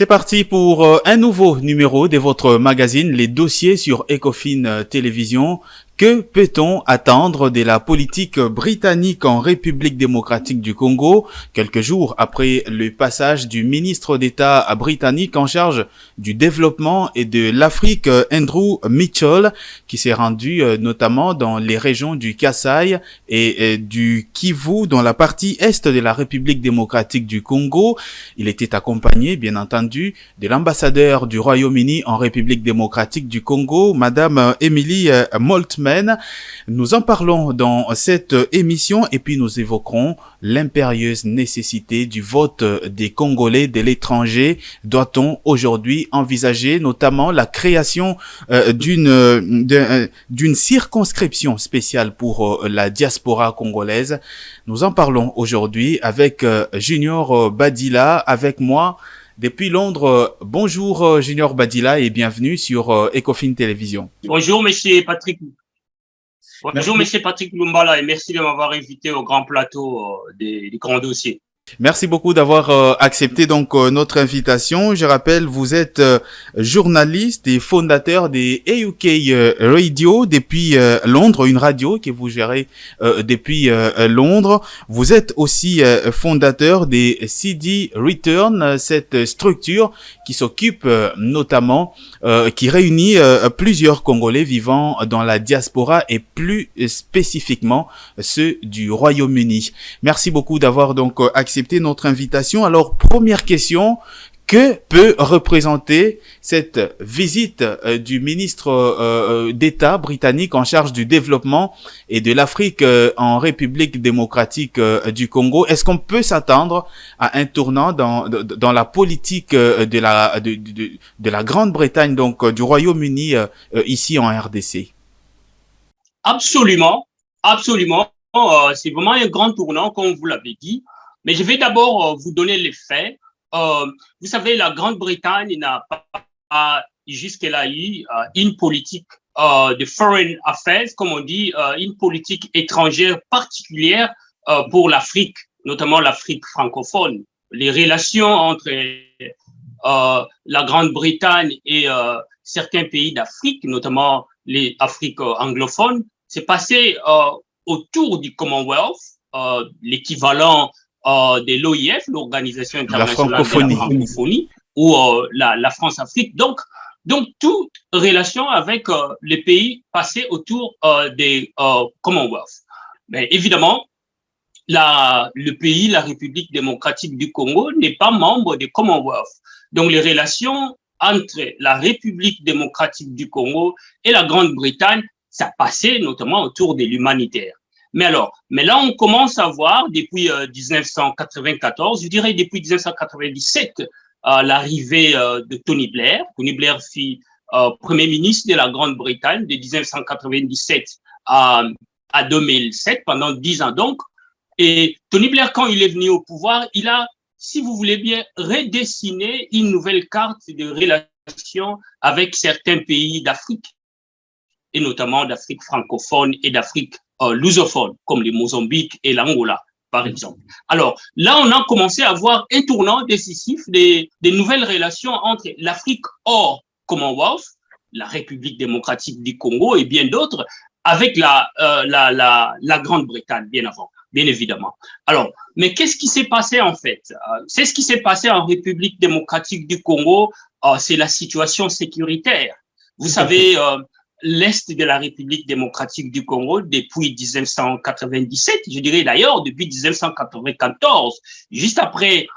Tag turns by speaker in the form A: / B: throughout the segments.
A: C'est parti pour un nouveau numéro de votre magazine Les Dossiers sur Ecofin Télévision. Que peut-on attendre de la politique britannique en République démocratique du Congo, quelques jours après le passage du ministre d'État britannique en charge du développement et de l'Afrique, Andrew Mitchell, qui s'est rendu notamment dans les régions du Kasaï et du Kivu, dans la partie est de la République démocratique du Congo. Il était accompagné, bien entendu, de l'ambassadeur du Royaume-Uni en République démocratique du Congo, Madame Emily Moltmann. Nous en parlons dans cette émission et puis nous évoquerons l'impérieuse nécessité du vote des Congolais de l'étranger. Doit-on aujourd'hui envisager notamment la création d'une circonscription spéciale pour la diaspora congolaise? Nous en parlons aujourd'hui avec Junior Badila, avec moi depuis Londres. Bonjour Junior Badila et bienvenue sur Ecofin Télévision.
B: Bonjour Monsieur Patrick. Bonjour Monsieur Patrick Lumbala et merci de m'avoir invité au grand plateau des grands dossiers.
A: Merci beaucoup d'avoir accepté donc notre invitation. Je rappelle, vous êtes journaliste et fondateur des AUK Radio depuis Londres, une radio que vous gérez depuis Londres. Vous êtes aussi fondateur des CD Return, cette structure qui s'occupe notamment, qui réunit plusieurs Congolais vivant dans la diaspora et plus spécifiquement ceux du Royaume-Uni. Merci beaucoup d'avoir donc accepté notre invitation. Alors, première question, que peut représenter cette visite du ministre d'État britannique en charge du développement et de l'Afrique en République démocratique du Congo? Est-ce qu'on peut s'attendre à un tournant dans la politique de la Grande-Bretagne, donc du Royaume-Uni ici en RDC?
B: Absolument, absolument. C'est vraiment un grand tournant, comme vous l'avez dit. Mais je vais d'abord vous donner les faits. Vous savez, la Grande-Bretagne n'a pas jusque-là eu une politique de foreign affairs, comme on dit, une politique étrangère particulière pour l'Afrique, notamment l'Afrique francophone. Les relations entre la Grande-Bretagne et certains pays d'Afrique, notamment les Afriques anglophones, s'est passé autour du Commonwealth, l'équivalent de l'OIF, l'Organisation internationale de la francophonie, ou la France-Afrique. Donc, toute relation avec les pays passés autour des Commonwealth. Mais évidemment, le pays, la République démocratique du Congo, n'est pas membre des Commonwealth. Donc, les relations entre la République démocratique du Congo et la Grande-Bretagne, ça passait notamment autour de l'humanitaire. Mais là, on commence à voir depuis 1994, je dirais depuis 1997, l'arrivée de Tony Blair. Tony Blair fut Premier ministre de la Grande-Bretagne de 1997 à 2007, pendant 10 ans donc. Et Tony Blair, quand il est venu au pouvoir, il a, si vous voulez bien, redessiné une nouvelle carte de relations avec certains pays d'Afrique, et notamment d'Afrique francophone et d'Afrique lusophone, comme le Mozambique et l'Angola, par exemple. Alors, là, on a commencé à voir un tournant décisif des nouvelles relations entre l'Afrique hors Commonwealth, la République démocratique du Congo et bien d'autres, avec la Grande-Bretagne, bien avant, bien évidemment. Alors, mais qu'est-ce qui s'est passé en fait? C'est ce qui s'est passé en République démocratique du Congo, c'est la situation sécuritaire. Vous savez, l'Est de la République démocratique du Congo depuis 1997, je dirais d'ailleurs depuis 1994, juste après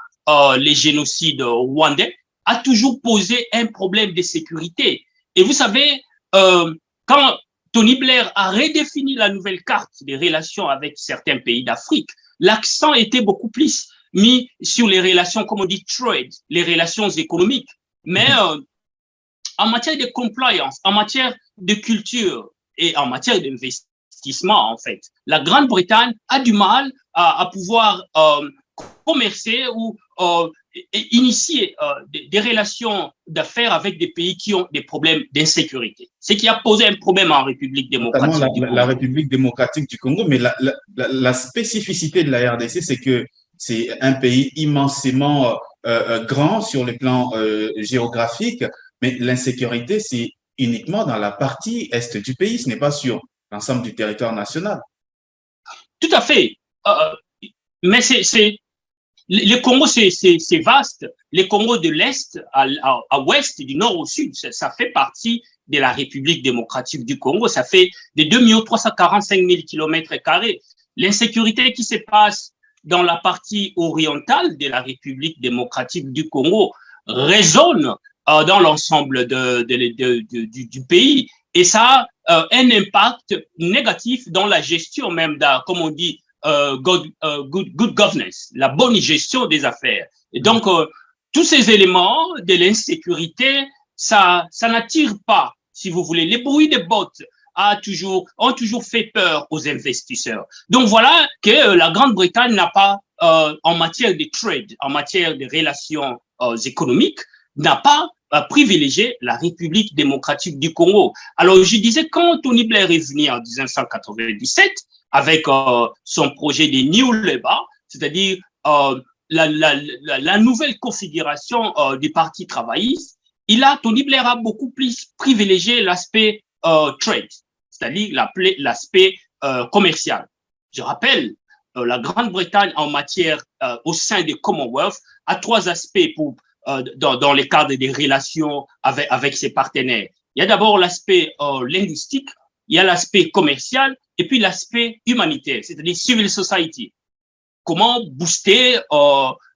B: les génocides rwandais, a toujours posé un problème de sécurité. Et vous savez, quand Tony Blair a redéfini la nouvelle carte des relations avec certains pays d'Afrique, l'accent était beaucoup plus mis sur les relations, comme on dit, trade, les relations économiques. Mais en matière de compliance, en matière de culture et en matière d'investissement, en fait, la Grande-Bretagne a du mal à pouvoir commercer ou initier des relations d'affaires avec des pays qui ont des problèmes d'insécurité. Ce qui a posé un problème en République démocratique du Congo.
A: La République démocratique du Congo, mais la spécificité de la RDC, c'est que c'est un pays immensément grand sur le plan géographique, mais l'insécurité, c'est uniquement dans la partie est du pays, ce n'est pas sur l'ensemble du territoire national.
B: Tout à fait. Mais le Congo, c'est vaste. Le Congo de l'Est à l'Ouest, du Nord au Sud, ça fait partie de la République démocratique du Congo. Ça fait de 2 345 000 km². L'insécurité qui se passe dans la partie orientale de la République démocratique du Congo résonne dans l'ensemble du pays. Et ça a un impact négatif dans la gestion même, comme on dit, good governance, la bonne gestion des affaires. Et donc, tous ces éléments de l'insécurité, ça n'attire pas, si vous voulez. Les bruits des bottes ont toujours fait peur aux investisseurs. Donc, voilà que la Grande-Bretagne n'a pas, en matière de trade, en matière de relations économiques, n'a pas privilégié la République démocratique du Congo. Alors, je disais, quand Tony Blair est venu en 1997, avec son projet de New Labour, c'est-à-dire la nouvelle configuration du Parti travailliste, Tony Blair a beaucoup plus privilégié l'aspect trade, c'est-à-dire l'aspect commercial. Je rappelle, la Grande-Bretagne en matière au sein du Commonwealth a 3 aspects dans le cadre des relations avec ses partenaires. Il y a d'abord l'aspect linguistique, il y a l'aspect commercial et puis l'aspect humanitaire, c'est-à-dire civil society. Comment booster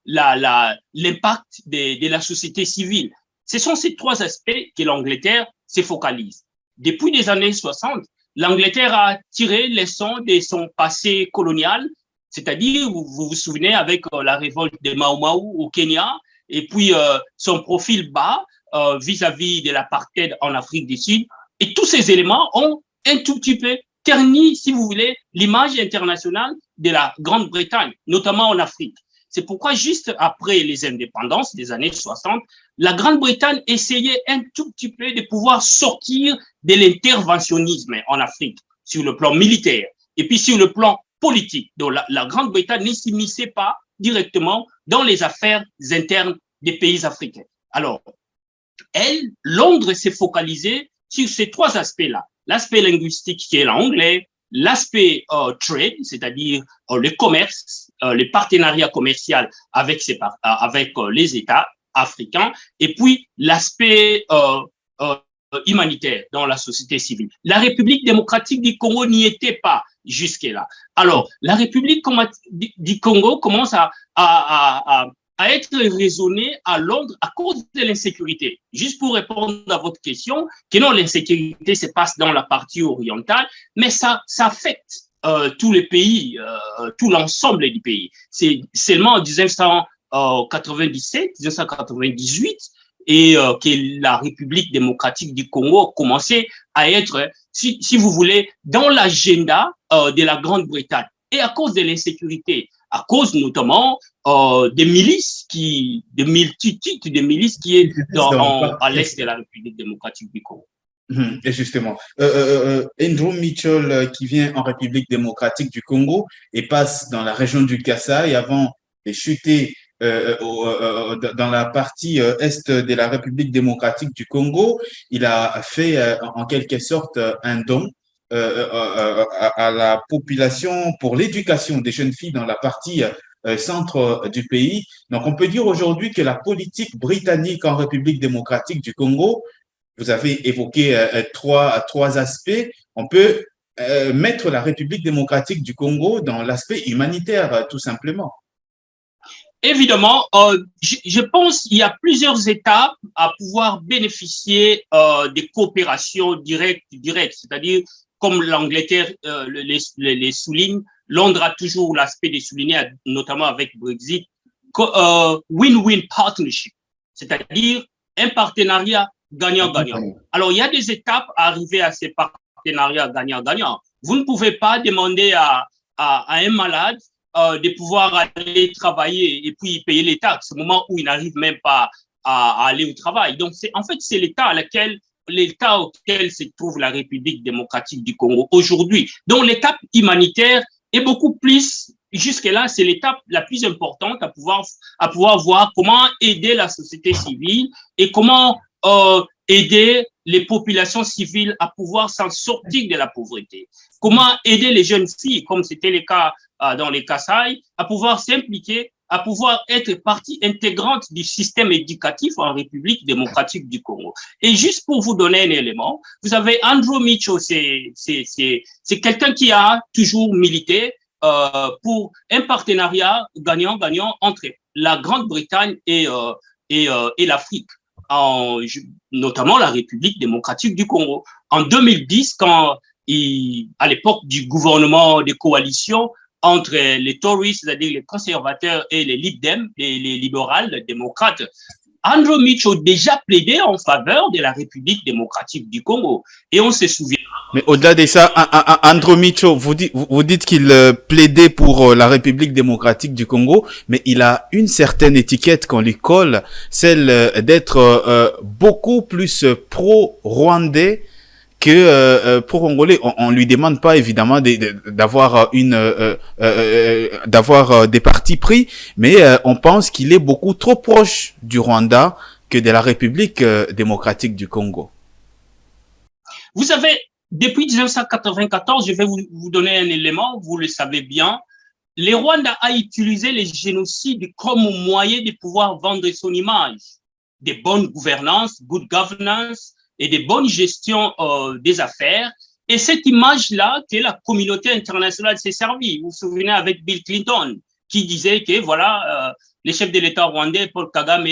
B: l'impact de la société civile. Ce sont ces 3 aspects que l'Angleterre se focalise. Depuis les années 60, l'Angleterre a tiré leçon de son passé colonial, c'est-à-dire, vous vous souvenez, avec la révolte de Mau Mau au Kenya, et puis son profil bas vis-à-vis de l'apartheid en Afrique du Sud. Et tous ces éléments ont un tout petit peu terni, si vous voulez, l'image internationale de la Grande-Bretagne, notamment en Afrique. C'est pourquoi, juste après les indépendances des années 60, la Grande-Bretagne essayait un tout petit peu de pouvoir sortir de l'interventionnisme en Afrique, sur le plan militaire, et puis sur le plan politique. Donc, la Grande-Bretagne ne s'immisçait pas directement dans les affaires internes des pays africains. Alors, Londres s'est focalisée sur ces 3 aspects-là. L'aspect linguistique qui est l'anglais, l'aspect trade, c'est-à-dire le commerce, le partenariat commercial avec les États africains, et puis l'aspect humanitaire dans la société civile. La République démocratique du Congo n'y était pas jusque-là. Alors, la République du Congo commence à être raisonnée à Londres à cause de l'insécurité. Juste pour répondre à votre question, que non, l'insécurité se passe dans la partie orientale, mais ça affecte tous les pays, tout l'ensemble du pays. C'est seulement en 1997, 1998, et que la République démocratique du Congo a commencé à être, si vous voulez, dans l'agenda de la Grande-Bretagne. Et à cause de l'insécurité, à cause notamment des milices, des multitudes de milices qui est à l'est de la République démocratique du Congo.
A: Et justement, Andrew Mitchell qui vient en République démocratique du Congo et passe dans la région du Kasaï avant de chuter dans la partie est de la République démocratique du Congo. Il a fait en quelque sorte un don à la population pour l'éducation des jeunes filles dans la partie centre du pays. Donc, on peut dire aujourd'hui que la politique britannique en République démocratique du Congo, vous avez évoqué trois aspects. On peut mettre la République démocratique du Congo dans l'aspect humanitaire, tout simplement.
B: Évidemment, je pense qu'il y a plusieurs étapes à pouvoir bénéficier des coopérations directes, c'est-à-dire comme l'Angleterre les souligne, Londres a toujours l'aspect de souligner, notamment avec Brexit, win-win partnership, c'est-à-dire un partenariat gagnant-gagnant. Alors, il y a des étapes à arriver à ces partenariats gagnant-gagnant. Vous ne pouvez pas demander à un malade de pouvoir aller travailler et puis payer les taxes au moment où il n'arrive même pas à aller au travail. Donc, en fait, c'est l'état auquel se trouve la République démocratique du Congo aujourd'hui. Donc, l'étape humanitaire est beaucoup plus jusque-là, c'est l'étape la plus importante à pouvoir voir comment aider la société civile et comment aider les populations civiles à pouvoir s'en sortir de la pauvreté. Comment aider les jeunes filles, comme c'était le cas dans les Kasaï, à pouvoir s'impliquer, à pouvoir être partie intégrante du système éducatif en République démocratique du Congo. Et juste pour vous donner un élément, vous avez Andrew Mitchell, c'est quelqu'un qui a toujours milité pour un partenariat gagnant-gagnant entre la Grande-Bretagne et l'Afrique, notamment la République démocratique du Congo. En 2010, à l'époque du gouvernement de coalition entre les Tories, c'est-à-dire les conservateurs, et les Lib-Dem, les libérales, les démocrates, Andrew Mitchell déjà plaidé en faveur de la République démocratique du Congo. Et on se souvient.
A: Mais au-delà de ça, Andrew Mitchell, vous dites qu'il plaidait pour la République démocratique du Congo, mais il a une certaine étiquette qu'on lui colle, celle d'être beaucoup plus pro-rwandais que pro-congolais. On lui demande pas évidemment d'avoir d'avoir des partis pris, mais on pense qu'il est beaucoup trop proche du Rwanda que de la République démocratique du Congo.
B: Vous savez, depuis 1994, je vais vous donner un élément, vous le savez bien, le Rwanda a utilisé les génocides comme moyen de pouvoir vendre son image, des bonnes gouvernances, good governance, et de bonnes gestions des affaires. Et cette image-là que la communauté internationale s'est servie. Vous vous souvenez avec Bill Clinton, qui disait que voilà, le chef de l'État rwandais, Paul Kagame,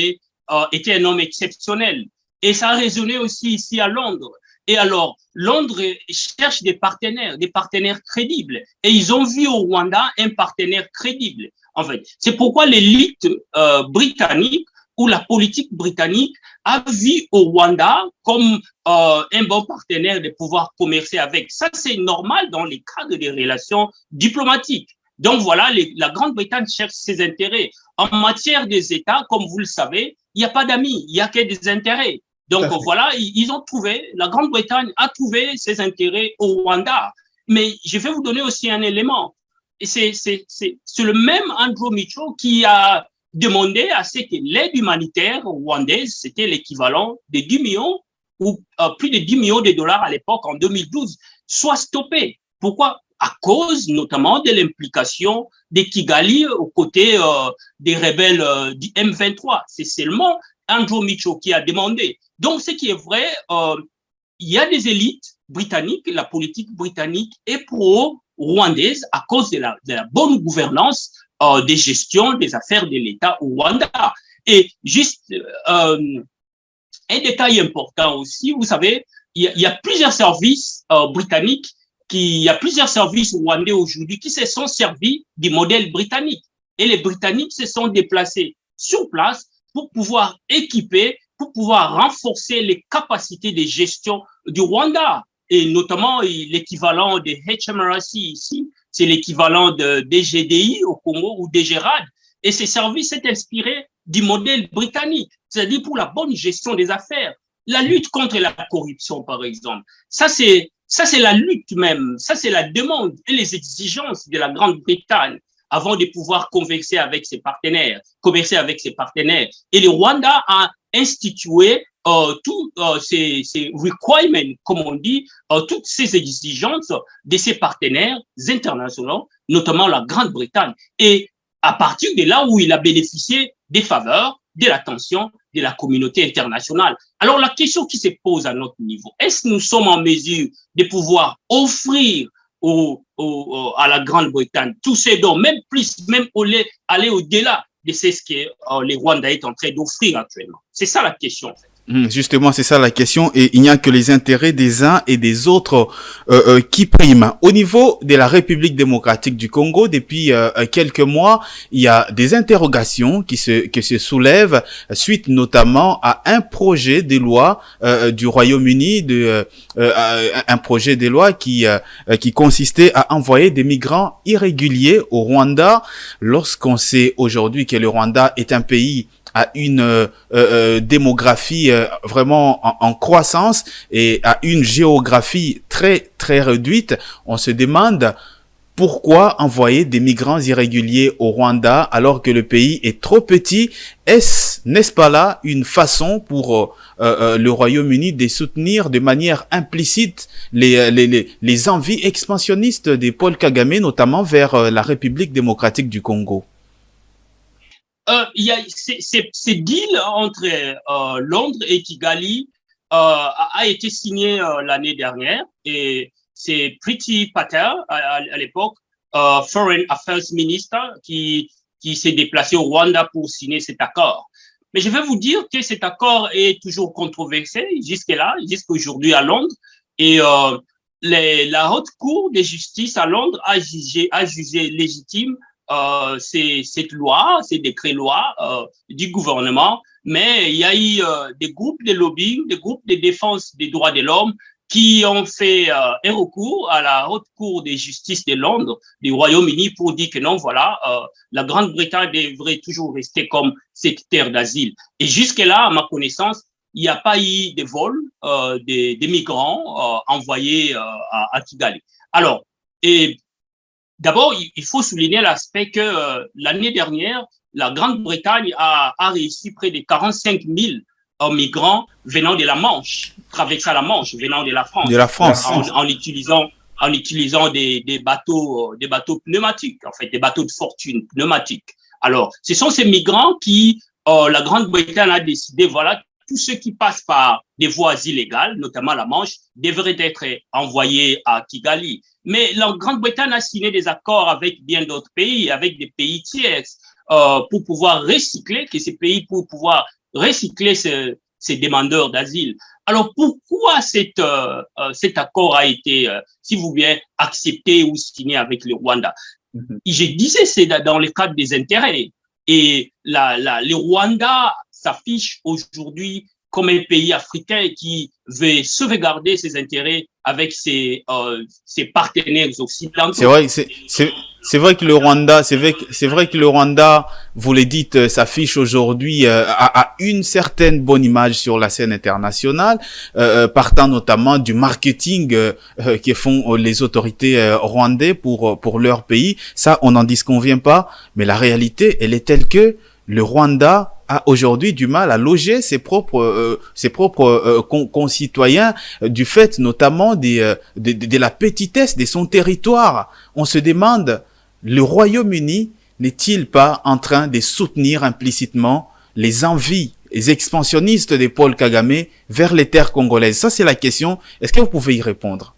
B: était un homme exceptionnel. Et ça a résonné aussi ici à Londres. Et alors, Londres cherche des partenaires crédibles. Et ils ont vu au Rwanda un partenaire crédible. En fait, c'est pourquoi l'élite britannique ou la politique britannique a vu au Rwanda comme un bon partenaire de pouvoir commercer avec. Ça, c'est normal dans les cadres des relations diplomatiques. Donc voilà, la Grande-Bretagne cherche ses intérêts. En matière des États, comme vous le savez, il n'y a pas d'amis, il n'y a que des intérêts. Donc voilà, ils ont trouvé, la Grande-Bretagne a trouvé ses intérêts au Rwanda. Mais je vais vous donner aussi un élément. Et c'est le même Andrew Mitchell qui a demandé à ce que l'aide humanitaire rwandaise, c'était l'équivalent de 10 millions ou plus de 10 millions de dollars à l'époque, en 2012, soit stoppée. Pourquoi? À cause notamment de l'implication de Kigali aux côtés des rebelles du M23. C'est seulement Andrew Mitchell qui a demandé. Donc, ce qui est vrai, il y a des élites britanniques, la politique britannique est pro-rwandaise à cause de la bonne gouvernance des gestions des affaires de l'État au Rwanda. Et juste un détail important aussi, vous savez, il y a plusieurs services britanniques, il y a plusieurs services rwandais aujourd'hui qui se sont servis du modèle britannique. Et les Britanniques se sont déplacés sur place pour pouvoir équiper, pour pouvoir renforcer les capacités de gestion du Rwanda. Et notamment l'équivalent de HMRC ici, c'est l'équivalent de DGDI au Congo ou DGRAD. Et ces services s'est inspiré du modèle britannique, c'est-à-dire pour la bonne gestion des affaires. La lutte contre la corruption, par exemple. Ça, c'est la lutte même. Ça, c'est la demande et les exigences de la Grande-Bretagne avant de pouvoir commercer avec ses partenaires. Et le Rwanda a institué tous ces requirements, comme on dit, toutes ces exigences de ses partenaires internationaux, notamment la Grande-Bretagne. Et à partir de là où il a bénéficié des faveurs, de l'attention de la communauté internationale. Alors la question qui se pose à notre niveau, est-ce que nous sommes en mesure de pouvoir offrir à la Grande-Bretagne tous ces dons, même plus, même aller au-delà de ce que les Rwandais est en train d'offrir actuellement? C'est ça la question, en fait.
A: Justement, c'est ça la question, et il n'y a que les intérêts des uns et des autres qui priment. Au niveau de la République démocratique du Congo, depuis quelques mois, il y a des interrogations qui se soulèvent suite notamment à un projet de loi du Royaume-Uni, un projet de loi qui consistait à envoyer des migrants irréguliers au Rwanda, lorsqu'on sait aujourd'hui que le Rwanda est un pays à une démographie vraiment en croissance et à une géographie très très réduite. On se demande Pourquoi envoyer des migrants irréguliers au Rwanda alors que le pays est trop petit? N'est-ce pas là une façon pour le Royaume-Uni de soutenir de manière implicite les envies expansionnistes de Paul Kagame, notamment vers la République démocratique du Congo?
B: Il y a ces deals entre Londres et Kigali a été signé l'année dernière et c'est Priti Patel à l'époque, Foreign Affairs Minister, qui s'est déplacé au Rwanda pour signer cet accord. Mais je vais vous dire que cet accord est toujours controversé jusque-là, jusqu'aujourd'hui à Londres. Et la Haute Cour de justice à Londres a jugé légitime cette loi, ces décrets-lois du gouvernement, mais il y a eu des groupes de lobbying, des groupes de défense des droits de l'homme qui ont fait un recours à la Haute Cour de justice de Londres, du Royaume-Uni, pour dire que non, voilà, la Grande-Bretagne devrait toujours rester comme cette terre d'asile. Et jusque-là, à ma connaissance, il n'y a pas eu de vol des migrants envoyés à Kigali. Alors, et d'abord, il faut souligner l'aspect que l'année dernière, la Grande-Bretagne a réussi près de 45 000 migrants venant de la Manche, traversant la Manche, venant de la France, en utilisant des bateaux pneumatiques, en fait, des bateaux de fortune pneumatiques. Alors, ce sont ces migrants qui, la Grande-Bretagne a décidé, voilà, tous ceux qui passent par des voies illégales, notamment la Manche, devraient être envoyés à Kigali. Mais la Grande-Bretagne a signé des accords avec bien d'autres pays, avec des pays tiers, pour pouvoir recycler, ces demandeurs d'asile. Alors, pourquoi cet accord a été, si vous voulez, accepté ou signé avec le Rwanda? Je disais, c'est dans le cadre des intérêts. Et le Rwanda s'affiche aujourd'hui comme un pays africain qui veut sauvegarder ses intérêts avec ses partenaires occidentaux.
A: C'est vrai que le Rwanda, vous le dites, s'affiche aujourd'hui à une certaine bonne image sur la scène internationale, partant notamment du marketing que font les autorités rwandaises pour leur pays. Ça, on n'en disconvient pas, mais la réalité, elle est telle que le Rwanda a aujourd'hui du mal à loger ses propres concitoyens du fait notamment de la petitesse de son territoire. On se demande, le Royaume-Uni n'est-il pas en train de soutenir implicitement les envies, les expansionnistes de Paul Kagame vers les terres congolaises? Ça, c'est la question. Est-ce que vous pouvez y répondre?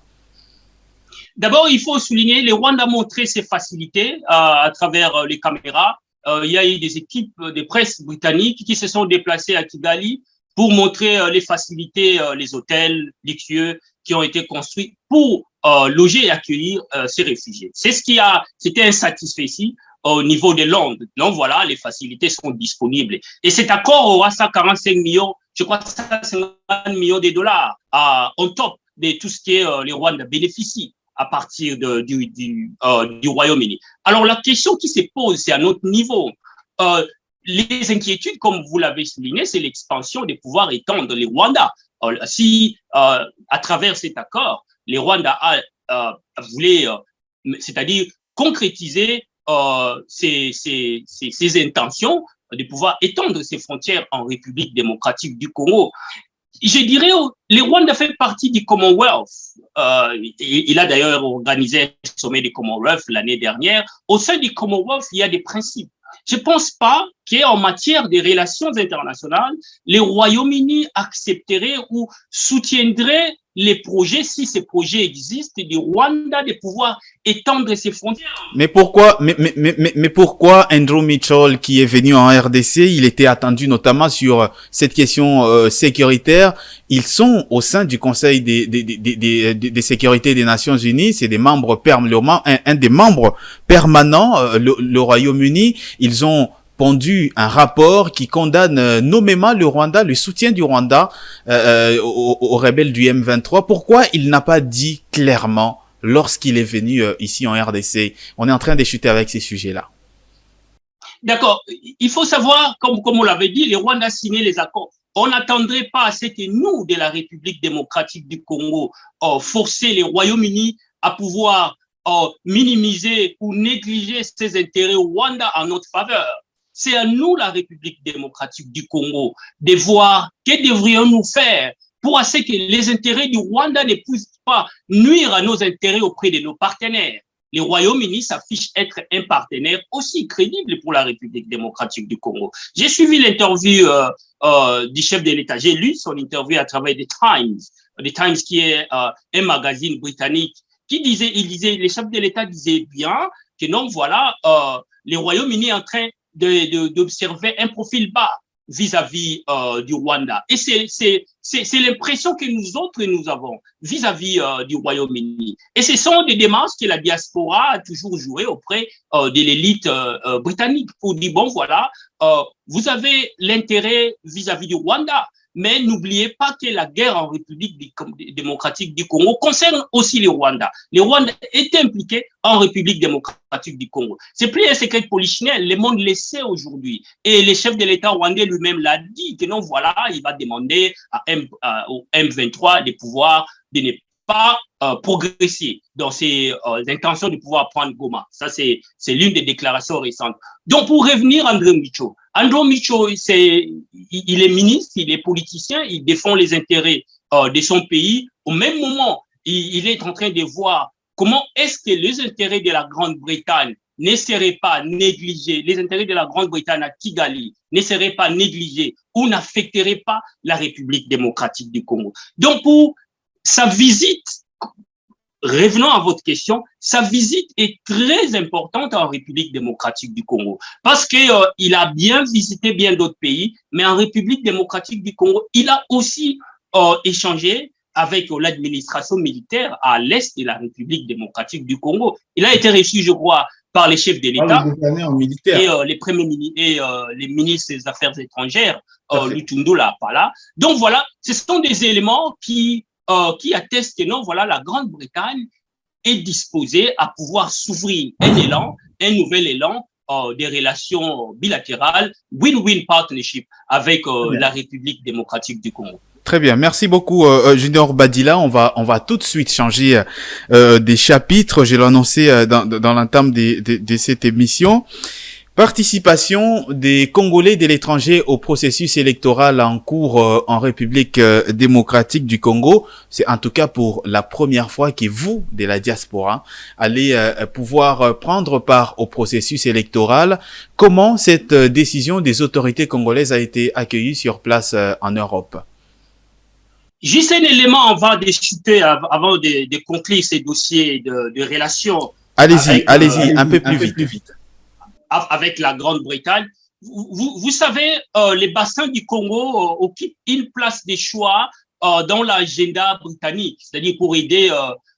B: D'abord, il faut souligner, le Rwanda a montré ses facilités à travers les caméras. Il y a eu des équipes de presse britanniques qui se sont déplacées à Kigali pour montrer les facilités, les hôtels luxueux qui ont été construits pour loger et accueillir ces réfugiés. C'était insatisfait ici au niveau de Londres. Donc voilà, les facilités sont disponibles. Et cet accord aura 145 millions, je crois 150 millions de dollars on top de tout ce que les Rwandais bénéficient à partir du Royaume-Uni. Alors, la question qui se pose, c'est à notre niveau. Les inquiétudes, comme vous l'avez souligné, c'est l'expansion des pouvoirs étendre les Rwandais. Si, à travers cet accord, les Rwandais voulaient, c'est-à-dire concrétiser ses intentions de pouvoir étendre ses frontières en République démocratique du Congo. Je dirais, le Rwanda fait partie du Commonwealth. Il a d'ailleurs organisé un sommet du Commonwealth l'année dernière. Au sein du Commonwealth, il y a des principes. Je ne pense pas qu'en matière des relations internationales, le Royaume-Uni accepterait ou soutiendrait les projets, si ces projets existent, du Rwanda de pouvoir étendre ses frontières.
A: Mais pourquoi Andrew Mitchell, qui est venu en RDC, il était attendu notamment sur cette question sécuritaire. Ils sont au sein du Conseil des sécurités des Nations Unies. C'est des membres permanents, un des membres permanents, le Royaume-Uni. Ils ont pondu un rapport qui condamne nommément le Rwanda, le soutien du Rwanda aux rebelles du M23. Pourquoi il n'a pas dit clairement lorsqu'il est venu ici en RDC? On est en train de chuter avec ces sujets-là.
B: D'accord. Il faut savoir, comme on l'avait dit, le Rwanda a signé les accords. On n'attendrait pas à ce que nous, de la République démocratique du Congo, forcer les Royaumes-Unis à pouvoir minimiser ou négliger ses intérêts au Rwanda en notre faveur. C'est à nous, la République démocratique du Congo, de voir que devrions-nous faire pour ce que les intérêts du Rwanda ne puissent pas nuire à nos intérêts auprès de nos partenaires. Le Royaume-Uni s'affiche être un partenaire aussi crédible pour la République démocratique du Congo. J'ai suivi l'interview du chef de l'État. J'ai lu son interview à travers The Times qui est un magazine britannique, il disait, le chef de l'État disait bien que non, voilà, le Royaume-Uni est en train d'observer un profil bas vis-à-vis du Rwanda. Et c'est l'impression que nous autres, nous avons vis-à-vis du Royaume-Uni. Et ce sont des démarches que la diaspora a toujours jouées auprès de l'élite britannique pour dire, bon, voilà, vous avez l'intérêt vis-à-vis du Rwanda, mais n'oubliez pas que la guerre en République démocratique du Congo concerne aussi le Rwanda. Le Rwanda est impliqué en République démocratique du Congo. C'est plus un secret polichinelle, le monde le sait aujourd'hui. Et le chef de l'État rwandais lui-même l'a dit, que non, voilà, il va demander au M23 de pouvoir de ne pas progresser dans ses intentions de pouvoir prendre Goma. Ça, c'est l'une des déclarations récentes. Donc, pour revenir à André Micho, il est ministre, il est politicien, il défend les intérêts de son pays. Au même moment, il est en train de voir comment est-ce que les intérêts de la Grande-Bretagne ne seraient pas négligés, les intérêts de la Grande-Bretagne à Kigali ne seraient pas négligés ou n'affecteraient pas la République démocratique du Congo. Donc, pour sa visite, revenons à votre question, sa visite est très importante en République démocratique du Congo parce qu'il a bien visité bien d'autres pays, mais en République démocratique du Congo, il a aussi échangé avec l'administration militaire à l'est de la République démocratique du Congo. Il a été reçu, je crois, par les chefs de l'État et les premiers ministres et les ministres des Affaires étrangères, Lutundu Lapala. Donc voilà, ce sont des éléments qui atteste que non, voilà, la Grande-Bretagne est disposée à pouvoir s'ouvrir un nouvel élan des relations bilatérales, win-win partnership avec la République démocratique du Congo.
A: Très bien, merci beaucoup Junior Badila. On va tout de suite changer des chapitres. Je l'ai annoncé dans l'entame de cette émission. Participation des Congolais de l'étranger au processus électoral en cours en République démocratique du Congo. C'est en tout cas pour la première fois que vous, de la diaspora, allez pouvoir prendre part au processus électoral. Comment cette décision des autorités congolaises a été accueillie sur place en Europe?
B: Juste un élément avant de chuter, avant de conclure ces dossiers de relations.
A: Allez-y, un peu plus vite.
B: Avec la Grande-Bretagne. Vous savez, les bassins du Congo occupent une place de choix dans l'agenda britannique, c'est-à-dire pour aider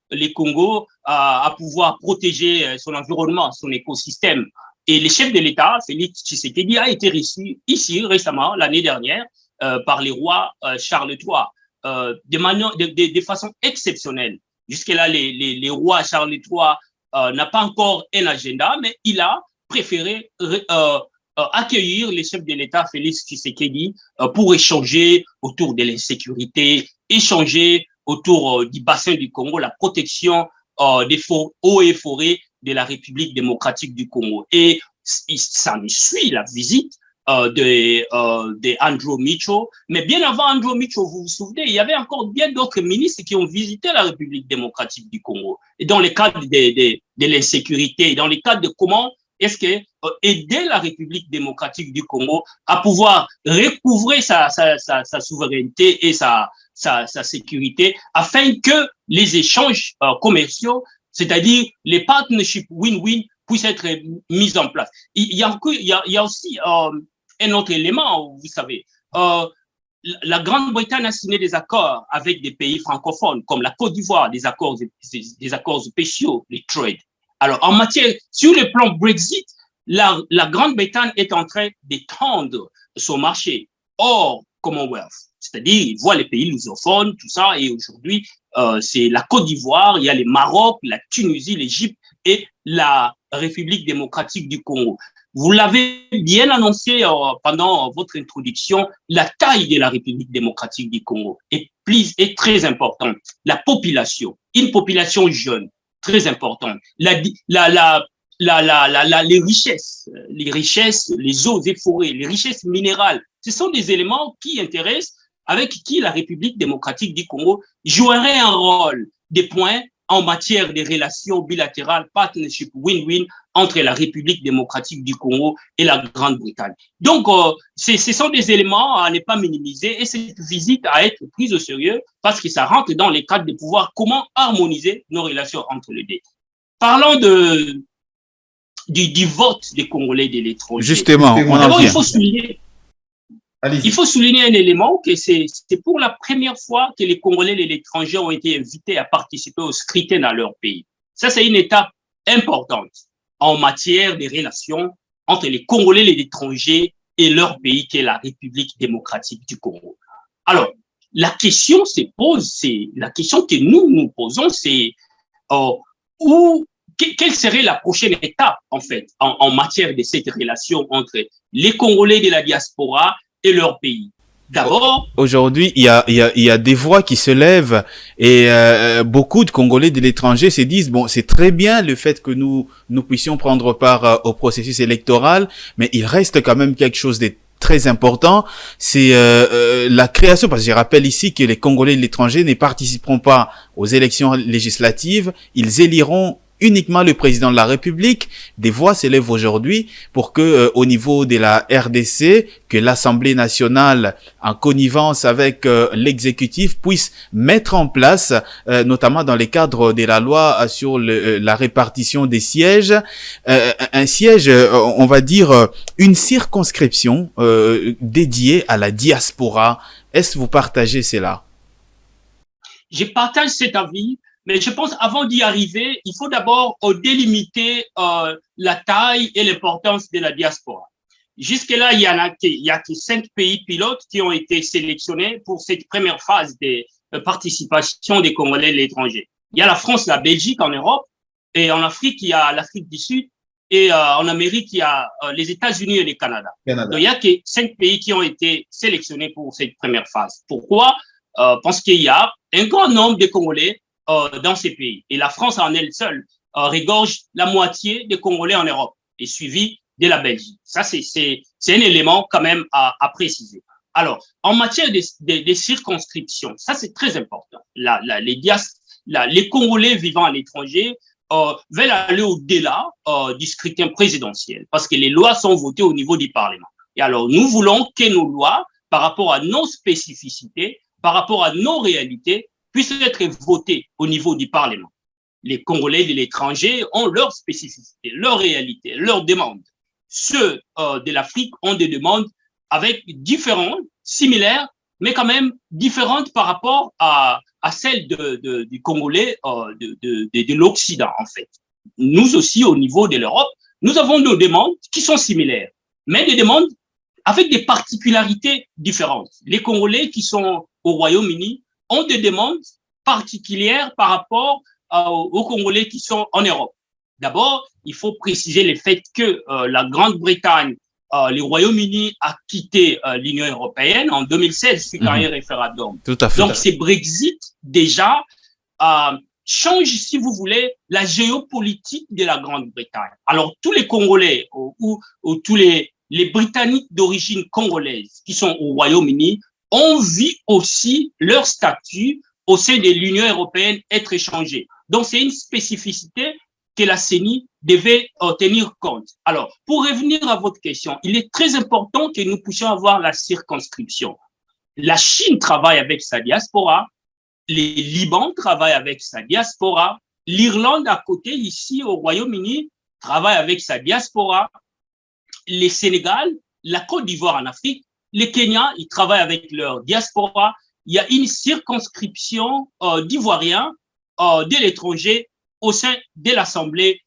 B: les Congos à pouvoir protéger son environnement, son écosystème. Et le chef de l'État, Félix Tshisekedi, a été reçu ici récemment, l'année dernière, par le roi Charles III, de façon exceptionnelle. Jusque-là, les rois Charles III n'a pas encore un agenda, mais il a préféré accueillir les chefs de l'État, Félix Tshisekedi, pour échanger autour de l'insécurité, échanger autour du bassin du Congo, la protection des eaux et forêts de la République démocratique du Congo. Et ça me suit la visite de Andrew Mitchell. Mais bien avant Andrew Mitchell, vous vous souvenez, il y avait encore bien d'autres ministres qui ont visité la République démocratique du Congo. Et dans le cadre de l'insécurité, dans le cadre de comment est-ce que aider la République démocratique du Congo à pouvoir recouvrer sa souveraineté et sa sécurité afin que les échanges commerciaux, c'est-à-dire les partnerships win-win, puissent être mis en place. Il y a aussi un autre élément, vous savez. La Grande-Bretagne a signé des accords avec des pays francophones, comme la Côte d'Ivoire, des accords spéciaux, les trade. Alors, en matière, sur le plan Brexit, la Grande-Bretagne est en train d'étendre son marché hors Commonwealth. C'est-à-dire, il voit les pays lusophones, tout ça, et aujourd'hui, c'est la Côte d'Ivoire, il y a le Maroc, la Tunisie, l'Égypte et la République démocratique du Congo. Vous l'avez bien annoncé pendant votre introduction, la taille de la République démocratique du Congo est très importante. La population, une population jeune, très importante. Les richesses, les eaux et forêts, les richesses minérales, ce sont des éléments qui intéressent, avec qui la République démocratique du Congo jouerait un rôle, des points en matière de relations bilatérales, partnership win-win entre la République démocratique du Congo et la Grande-Bretagne. Donc, ce sont des éléments à ne pas minimiser et cette visite à être prise au sérieux parce que ça rentre dans les cadres de pouvoir comment harmoniser nos relations entre les deux. Parlons du vote des Congolais de l'étranger.
A: Justement, on en vient.
B: Il faut souligner un élément que c'est pour la première fois que les Congolais et l'étranger ont été invités à participer au scrutin dans leur pays. Ça, c'est une étape importante en matière de relations entre les Congolais et l'étranger et leur pays qui est la République démocratique du Congo. Alors, la question se pose, c'est la question que nous posons, c'est quelle serait la prochaine étape, en fait, en matière de cette relation entre les Congolais de la diaspora et leur pays. D'abord,
A: aujourd'hui, il y a des voix qui se lèvent et beaucoup de Congolais de l'étranger se disent bon, c'est très bien le fait que nous puissions prendre part au processus électoral, mais il reste quand même quelque chose de très important, c'est la création, parce que je rappelle ici que les Congolais de l'étranger ne participeront pas aux élections législatives, ils éliront uniquement le président de la République. Des voix s'élèvent aujourd'hui pour que au niveau de la RDC, que l'Assemblée nationale, en connivence avec l'exécutif, puisse mettre en place, notamment dans les cadres de la loi sur la répartition des sièges, un siège, on va dire, une circonscription dédiée à la diaspora. Est-ce que vous partagez cela?
B: Je partage cet avis. Mais je pense avant d'y arriver, il faut d'abord délimiter la taille et l'importance de la diaspora. Jusque-là, il y a que 5 pays pilotes qui ont été sélectionnés pour cette première phase de participation des Congolais de l'étranger. Il y a la France, la Belgique en Europe, et en Afrique, il y a l'Afrique du Sud, et en Amérique, il y a les États-Unis et le Canada. Donc, il y a que 5 pays qui ont été sélectionnés pour cette première phase. Pourquoi? Parce qu'il y a un grand nombre de Congolais dans ces pays. Et la France en elle seule regorge la moitié des Congolais en Europe et suivi de la Belgique. Ça, c'est un élément quand même à préciser. Alors, en matière des circonscriptions, ça c'est très important. Les Congolais vivant à l'étranger veulent aller au-delà du scrutin présidentiel parce que les lois sont votées au niveau du Parlement. Et alors, nous voulons que nos lois, par rapport à nos spécificités, par rapport à nos réalités, puissent être votés au niveau du Parlement. Les Congolais de l'étranger ont leurs spécificités, leurs réalités, leurs demandes. Ceux de l'Afrique ont des demandes avec différentes, similaires, mais quand même différentes par rapport à celles du Congolais de l'Occident, en fait. Nous aussi, au niveau de l'Europe, nous avons nos demandes qui sont similaires, mais des demandes avec des particularités différentes. Les Congolais qui sont au Royaume-Uni ont des demandes particulières par rapport aux Congolais qui sont en Europe. D'abord, il faut préciser le fait que la Grande-Bretagne, le Royaume-Uni a quitté l'Union européenne en 2016 suite à un référendum.
A: Tout à fait.
B: Donc, ces Brexit, déjà, change, si vous voulez, la géopolitique de la Grande-Bretagne. Alors, tous les Congolais ou tous les Britanniques d'origine congolaise qui sont au Royaume-Uni ont vu aussi leur statut au sein de l'Union européenne être échangé. Donc, c'est une spécificité que la CENI devait tenir compte. Alors, pour revenir à votre question, il est très important que nous puissions avoir la circonscription. La Chine travaille avec sa diaspora, les Liban travaillent avec sa diaspora, l'Irlande à côté, ici au Royaume-Uni, travaille avec sa diaspora, les Sénégal, la Côte d'Ivoire en Afrique, les Kenyans, ils travaillent avec leur diaspora. Il y a une circonscription d'Ivoiriens de l'étranger au sein de l'Assemblée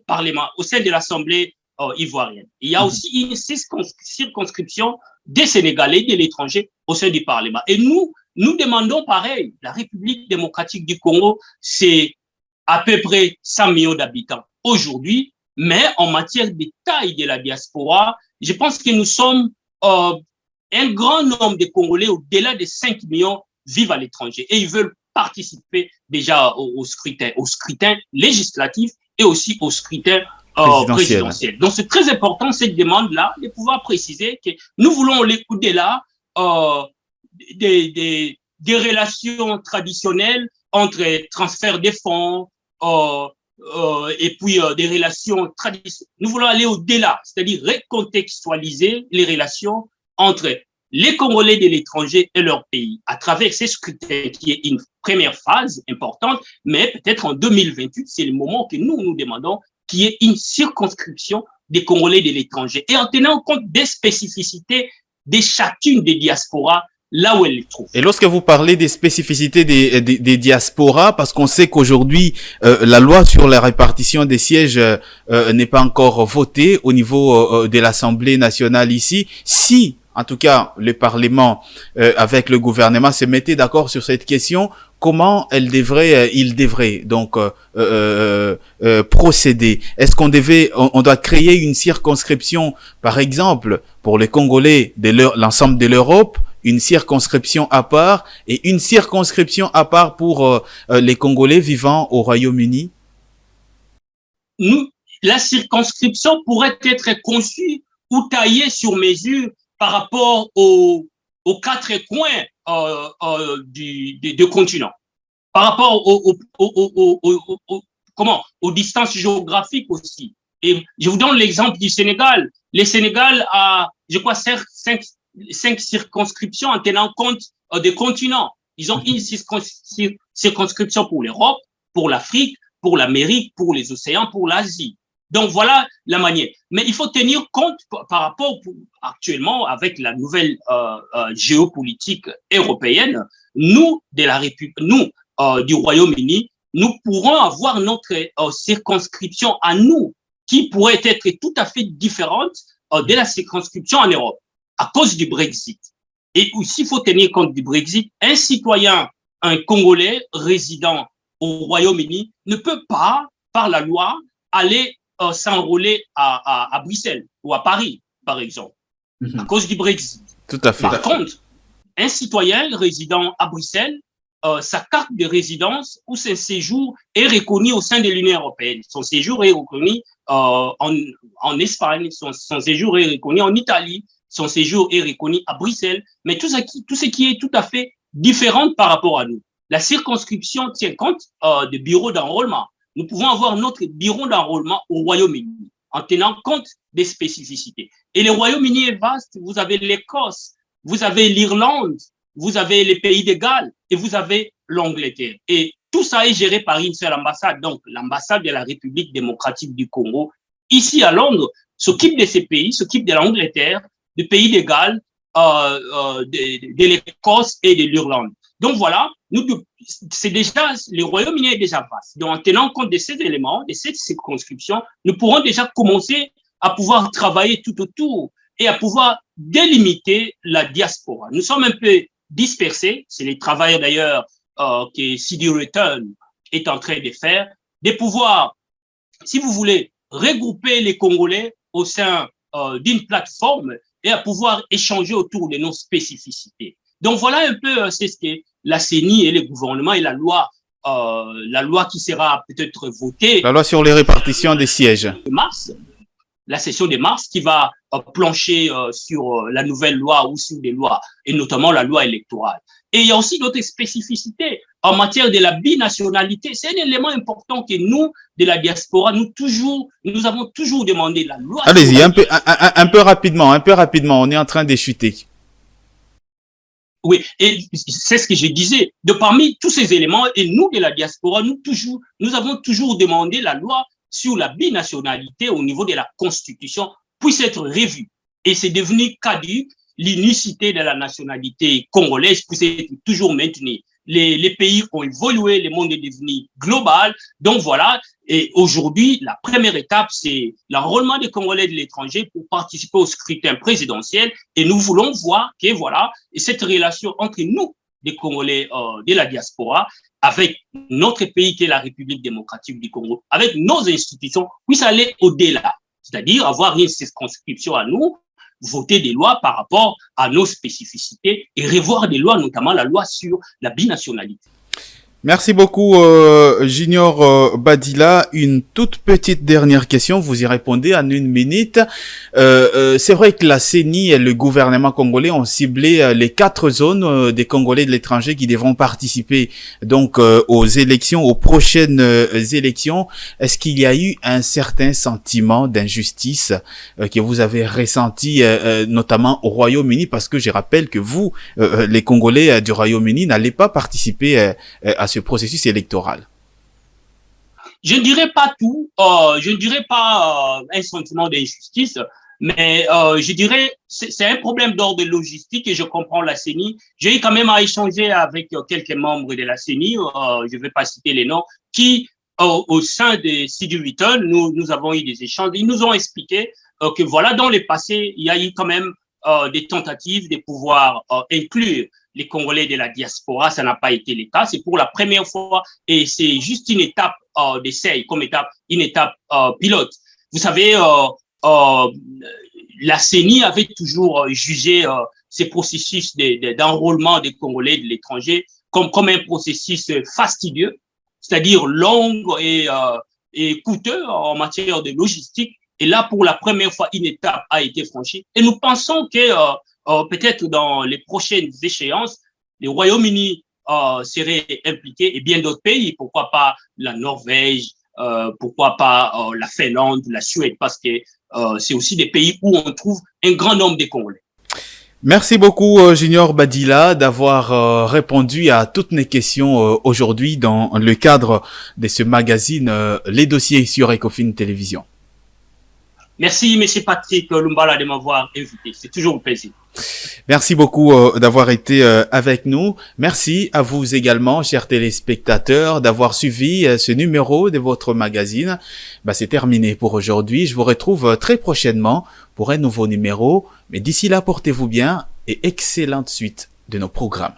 B: parlement, au sein de l'Assemblée ivoirienne. Il y a aussi une circonscription des Sénégalais de l'étranger au sein du Parlement. Et nous demandons pareil. La République démocratique du Congo, c'est à peu près 100 millions d'habitants aujourd'hui, mais en matière de taille de la diaspora, je pense que nous sommes un grand nombre de Congolais, au-delà de 5 millions, vivent à l'étranger et ils veulent participer déjà au scrutin législatif et aussi au scrutin présidentiel. Donc, c'est très important, cette demande-là, de pouvoir préciser que nous voulons au-delà des relations traditionnelles entre transfert des fonds et puis des relations traditionnelles. Nous voulons aller au-delà, c'est-à-dire recontextualiser les relations entre les Congolais de l'étranger et leur pays à travers ces scrutins qui est une première phase importante, mais peut-être en 2028, c'est le moment que nous demandons qu'il y ait une circonscription des Congolais de l'étranger et en tenant compte des spécificités de chacune des diasporas là où elle les trouve.
A: Et lorsque vous parlez des spécificités des diasporas, parce qu'on sait qu'aujourd'hui, la loi sur la répartition des sièges n'est pas encore votée au niveau de l'Assemblée nationale ici, si en tout cas le Parlement avec le gouvernement se mettait d'accord sur cette question, comment il devrait donc procéder? Est-ce on doit créer une circonscription, par exemple, pour les Congolais de l'ensemble de l'Europe, une circonscription à part et une circonscription à part pour les Congolais vivant au Royaume-Uni?
B: La circonscription pourrait être conçue ou taillée sur mesure par rapport aux 4 coins du continent, par rapport aux distances géographiques aussi. Et je vous donne l'exemple du Sénégal. Le Sénégal a, je crois, 5 circonscriptions en tenant compte des continents. Ils ont une circonscription pour l'Europe, pour l'Afrique, pour l'Amérique, pour les océans, pour l'Asie. Donc, voilà la manière. Mais il faut tenir compte par rapport, actuellement, avec la nouvelle géopolitique européenne, nous, de la République, nous, du Royaume-Uni, nous pourrons avoir notre circonscription à nous, qui pourrait être tout à fait différente de la circonscription en Europe, à cause du Brexit. Et aussi, il faut tenir compte du Brexit. Un citoyen, un Congolais résident au Royaume-Uni ne peut pas, par la loi, aller s'enrôler à Bruxelles ou à Paris, par exemple, à cause du Brexit.
A: Tout à fait.
B: Par contre, un citoyen résident à Bruxelles, sa carte de résidence ou son séjour est reconnu au sein de l'Union européenne. Son séjour est reconnu en Espagne, son séjour est reconnu en Italie, son séjour est reconnu à Bruxelles, mais tout ce qui est tout à fait différent par rapport à nous. La circonscription tient compte des bureaux d'enrôlement. Nous pouvons avoir notre bureau d'enrôlement au Royaume-Uni en tenant compte des spécificités. Et le Royaume-Uni est vaste. Vous avez l'Écosse, vous avez l'Irlande, vous avez les pays de Galles et vous avez l'Angleterre. Et tout ça est géré par une seule ambassade. Donc, l'ambassade de la République démocratique du Congo, ici à Londres, s'occupe de ces pays, s'occupe de l'Angleterre, du pays de Galles, de l'Écosse et de l'Irlande. Donc voilà, c'est déjà, le Royaume-Uni est déjà vaste. Donc en tenant compte de ces éléments, de cette circonscription, nous pourrons déjà commencer à pouvoir travailler tout autour et à pouvoir délimiter la diaspora. Nous sommes un peu dispersés, c'est le travail d'ailleurs que Sidi Return est en train de faire, de pouvoir, si vous voulez, regrouper les Congolais au sein d'une plateforme et à pouvoir échanger autour de nos spécificités. Donc voilà un peu c'est ce que la CENI et le gouvernement et la loi qui sera peut-être votée.
A: La loi sur les répartitions des sièges.
B: Mars, la session de mars qui va plancher sur la nouvelle loi ou sur des lois, et notamment la loi électorale. Et il y a aussi d'autres spécificités en matière de la binationalité. C'est un élément important que nous, de la diaspora, nous avons toujours demandé la loi.
A: Allez-y, un peu rapidement, on est en train d'échuter.
B: Oui, et c'est ce que je disais. De parmi tous ces éléments, et nous, de la diaspora, nous avons toujours demandé la loi sur la binationalité au niveau de la Constitution puisse être revue. Et c'est devenu caduc, l'unicité de la nationalité congolaise puisse être toujours maintenue. Les pays ont évolué, le monde est devenu global. Donc voilà, et aujourd'hui, la première étape, c'est l'enrôlement des Congolais de l'étranger pour participer au scrutin présidentiel. Et nous voulons voir que voilà, et cette relation entre nous, des Congolais de la diaspora, avec notre pays qui est la République démocratique du Congo, avec nos institutions, puisse aller au-delà. C'est-à-dire avoir une circonscription à nous, voter des lois par rapport à nos spécificités et revoir des lois, notamment la loi sur la binationalité.
A: Merci beaucoup, Junior Badila. Une toute petite dernière question, vous y répondez en 1 minute. C'est vrai que la CENI et le gouvernement congolais ont ciblé les 4 zones des Congolais de l'étranger qui devront participer donc aux élections, aux prochaines élections. Est-ce qu'il y a eu un certain sentiment d'injustice que vous avez ressenti, notamment au Royaume-Uni, parce que je rappelle que vous, les Congolais du Royaume-Uni, n'allez pas participer à ce processus électoral?
B: Je ne dirais pas tout, je ne dirais pas un sentiment d'injustice, mais je dirais c'est un problème d'ordre logistique et je comprends la CENI. J'ai eu quand même à échanger avec quelques membres de la CENI, je ne vais pas citer les noms, qui au sein de Sidi Wheaton, nous avons eu des échanges. Ils nous ont expliqué que voilà, dans le passé, il y a eu quand même des tentatives de pouvoir inclure les Congolais de la diaspora. Ça n'a pas été le cas. C'est pour la première fois et c'est juste une étape d'essai, comme étape, une étape pilote. Vous savez, la CENI avait toujours jugé ces processus d'enrôlement des Congolais de l'étranger comme un processus fastidieux, c'est-à-dire long et coûteux en matière de logistique. Et là, pour la première fois, une étape a été franchie. Et nous pensons que peut-être dans les prochaines échéances, le Royaume-Uni serait impliqué et bien d'autres pays, pourquoi pas la Norvège, pourquoi pas la Finlande, la Suède, parce que c'est aussi des pays où on trouve un grand nombre de Congolais.
A: Merci beaucoup, Junior Badila, d'avoir répondu à toutes mes questions aujourd'hui dans le cadre de ce magazine Les Dossiers sur Ecofin Télévision.
B: Merci, M. Patrick Lumbala, de m'avoir invité. C'est toujours un plaisir.
A: Merci beaucoup d'avoir été avec nous. Merci à vous également, chers téléspectateurs, d'avoir suivi ce numéro de votre magazine. C'est terminé pour aujourd'hui. Je vous retrouve très prochainement pour un nouveau numéro. Mais d'ici là, portez-vous bien et excellente suite de nos programmes.